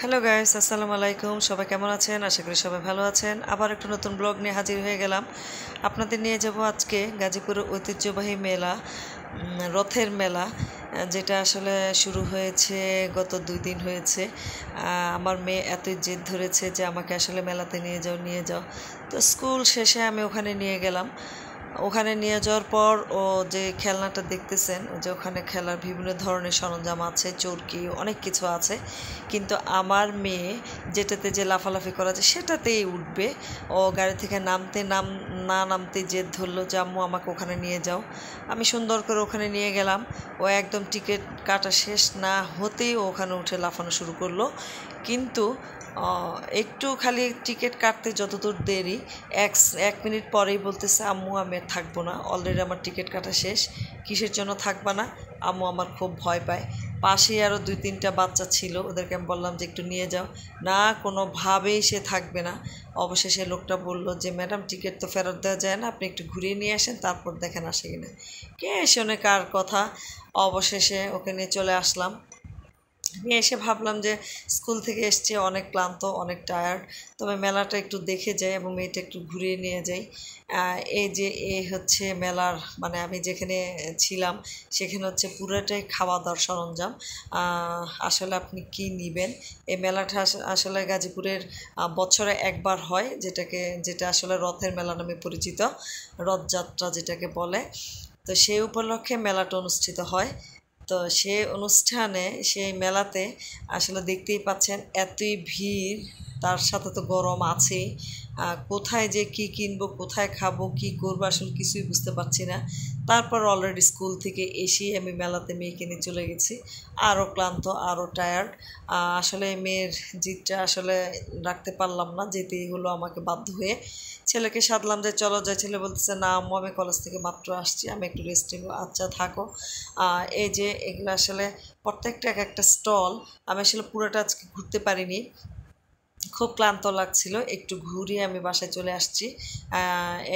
Hello guys, আসসালামু আলাইকুম। সবাই কেমন আছেন? আশা করি সবাই ভালো আছেন। আবার একটা নতুন ব্লগ নিয়ে হাজির হয়ে গেলাম। আপনাদের নিয়ে যাব আজকে গাজীপুরের ঐতিহ্যবাহী মেলা, রথের মেলা, যেটা আসলে শুরু হয়েছে গত 2 দিন হয়েছে। আমার মেয়ে এতই জেদ ধরেছে যে আমাকে আসলে মেলাতে নিয়ে যাও। তো স্কুল শেষে আমি ওখানে নিয়ে গেলাম। ওখানে নিয়ে যাওয়ার পর ও যে খেলনাটা দেখতেছেন, যে ওখানে খেলার বিভিন্ন ধরনের সরঞ্জাম আছে, চরকি, অনেক কিছু আছে, কিন্তু আমার মেয়ে যেটাতে যে লাফালাফি করা যায় সেটাতেই উঠবে। ও গাড়ি থেকে নামতে জেদ ধরলো যে আম্মু আমাকে ওখানে নিয়ে যাও। আমি সুন্দর করে ওখানে নিয়ে গেলাম। ও একদম টিকিট কাটা শেষ না হতেই ও ওখানে উঠে লাফানো শুরু করলো। কিন্তু একটু খালি টিকিট কাটতে যতদূর দেরি, এক মিনিট পরেই বলতেছে আম্মু আমি আর থাকবো না, অলরেডি আমার টিকিট কাটা শেষ। কিসের জন্য থাকবা না? আম্মু আমার খুব ভয় পায়। পাশেই আরও 2-3টা বাচ্চা ছিল, ওদেরকে আমি বললাম যে একটু নিয়ে যাও। না, কোনোভাবেই সে থাকবে না। অবশেষে লোকটা বলল যে ম্যাডাম টিকিট তো ফেরত দেওয়া যায় না, আপনি একটু ঘুরিয়ে নিয়ে আসেন, তারপর দেখেন আসে কিনা। কে শোনে কার কথা। অবশেষে ওকে নিয়ে চলে আসলাম। আমি এসে ভাবলাম যে স্কুল থেকে এসছি, অনেক ক্লান্ত, অনেক টায়ার্ড, তবে মেলাটা একটু দেখে যাই এবং মেয়েটা একটু ঘুরিয়ে নিয়ে যাই। এই হচ্ছে মেলার, মানে আমি যেখানে ছিলাম সেখানে হচ্ছে পুরোটাই খাওয়া দাওয়ার সরঞ্জাম। আসলে আপনি কি নেবেন? এই মেলাটা আসলে গাজীপুরের বছরে একবার হয়, যেটা আসলে রথের মেলা নামে পরিচিত, রথযাত্রা যেটাকে বলে। তো সেই উপলক্ষে মেলাটা অনুষ্ঠিত হয়। তো সেই মেলাতে আসলে দেখতেই পাচ্ছেন এতই ভিড়, তার সাথে তো গরম আছেই। কোথায় যে কি কিনবো, কোথায় খাবো, কি করবো আসলে কিছুই বুঝতে পারছি না। তারপর অলরেডি স্কুল থেকে এসেই আমি মেলাতে মেয়েকে নিয়ে চলে গেছি। আরও ক্লান্ত, আরও টায়ার্ড। আসলে মেয়ের জিদটা আসলে রাখতে পারলাম না, যেতেই হলো আমাকে বাধ্য হয়ে। ছেলেকে সাধলাম যে চলো যাই, ছেলে বলতেছে না আম্মু আমি কলেজ থেকে মাত্র আসছি, আমি একটু রেস্ট নেবো। আচ্ছা থাকো। এই যে এগুলো আসলে প্রত্যেকটা এক একটা স্টল, আমি আসলে পুরোটা আজকে ঘুরতে পারিনি, খুব ক্লান্ত লাগছিল, একটু ঘুরিয়ে আমি বাসায় চলে আসছি।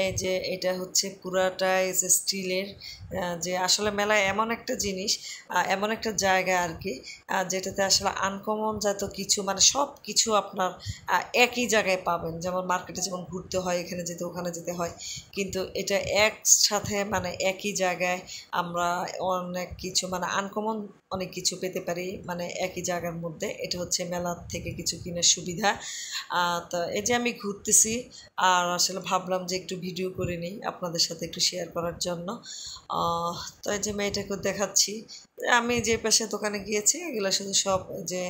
এই যে এটা হচ্ছে পুরাটাই যে স্টিলের, যে আসলে মেলায় এমন একটা জিনিস, এমন একটা জায়গা আর কি, যেটাতে আসলে আনকমন যত কিছু, মানে সব কিছু আপনার একই জায়গায় পাবেন। যেমন মার্কেটে যেমন ঘুরতে হয়, এখানে যেতে ওখানে যেতে হয়, কিন্তু এটা একসাথে মানে একই জায়গায় আমরা অনেক কিছু, মানে আনকমন অনেক কিছু পেতে পারি, মানে একই জায়গার মধ্যে। এটা হচ্ছে মেলার থেকে কিছু কিনার সুবিধা। তো এই যে আমি ঘুরতেছি, আর আসলে ভাবলাম যে একটু ভিডিও করে নিই আপনাদের সাথে একটু শেয়ার করার জন্য। তো এই যে মেয়েটাকে দেখাচ্ছি, আমি যে পাশে দোকানে গিয়েছি এগুলো শুধু সব যে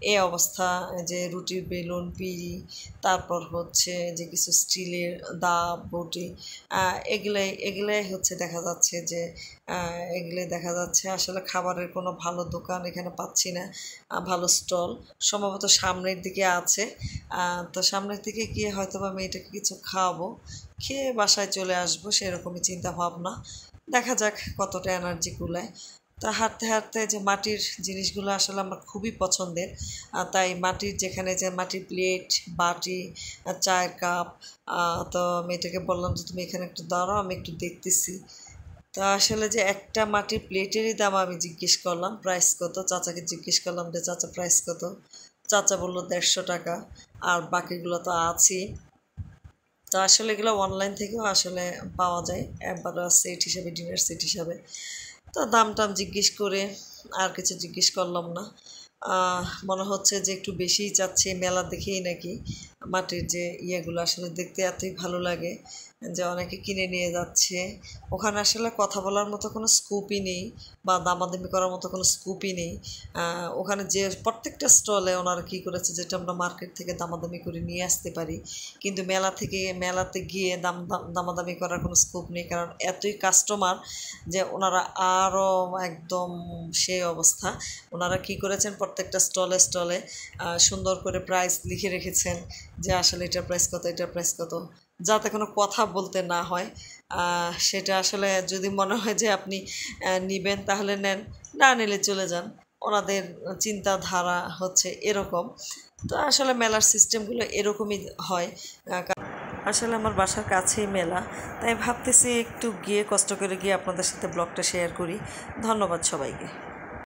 এই অবস্থা, যে রুটির বেলুন, পিড়ি, তারপর হচ্ছে যে কিছু স্টিলের দাব, বটি, এগুলাই হচ্ছে দেখা যাচ্ছে যে এগুলোই দেখা যাচ্ছে। আসলে খাবারের কোনো ভালো দোকান এখানে পাচ্ছি না, ভালো স্টল সম্ভবত সামনের দিকে আছে। তো সামনের দিকে গিয়ে হয়তো বা মেয়েটাকে কিছু খাওয়াবো, খেয়ে বাসায় চলে আসবো, সেরকমই চিন্তা ভাবনা। দেখা যাক কতটা এনার্জি কুলায়। তা হাঁটতে হাঁটতে যে মাটির জিনিসগুলো আসলে আমার খুবই পছন্দের, তাই মাটির যেখানে যে মাটির প্লেট, বাটি, চায়ের কাপ, তো মেয়েটাকে বললাম যে তুমি এখানে একটু দাঁড়াও, আমি একটু দেখতেছি। তো আসলে যে একটা মাটির প্লেটেরই দাম আমি জিজ্ঞেস করলাম প্রাইস কত, চাচাকে জিজ্ঞেস করলাম যে চাচা প্রাইস কত। চাচা বললো 150 টাকা, আর বাকিগুলো তো আছেই। তো আসলে এগুলো অনলাইন থেকেও আসলে পাওয়া যায়, একবার সেট হিসাবে, ডিনার সেট হিসাবে। তো দাম টাম জিজ্ঞেস করে আর কিছু জিজ্ঞেস করলাম না। মনে হচ্ছে যে একটু বেশিই চাচ্ছে, মেলা দেখেই নাকি মাটির যে ইয়েগুলো আসলে দেখতে এতই ভালো লাগে যে অনেকে কিনে নিয়ে যাচ্ছে। ওখানে আসলে কথা বলার মতো কোনো স্কোপই নেই, বা দামাদামি করার মতো কোনো স্কোপই নেই। ওখানে যে প্রত্যেকটা স্টলে ওনারা কী করেছে, যেটা আমরা মার্কেট থেকে দামাদামি করে নিয়ে আসতে পারি, কিন্তু মেলাতে গিয়ে দামাদামি করার কোনো স্কোপ নেই, কারণ এতই কাস্টমার যে ওনারা আরও একদম সেই অবস্থা। ওনারা কী করেছেন, প্রত্যেকটা স্টলে স্টলে সুন্দর করে প্রাইস লিখে রেখেছেন, যে আসলে এটার প্রাইস কত, এটার প্রাইস কত, যাতে কোনো কথা বলতে না হয়। সেটা আসলে যদি মনে হয় যে আপনি নেবেন তাহলে নেন, না নিলে চলে যান। ওনাদের চিন্তাধারা হচ্ছে এরকম। তো আসলে মেলার সিস্টেমগুলো এরকমই হয়। আসলে আমার বাসার কাছেই মেলা, তাই ভাবতেছি একটু গিয়ে কষ্ট করে গিয়ে আপনাদের সাথে ব্লগটা শেয়ার করি। ধন্যবাদ সবাইকে।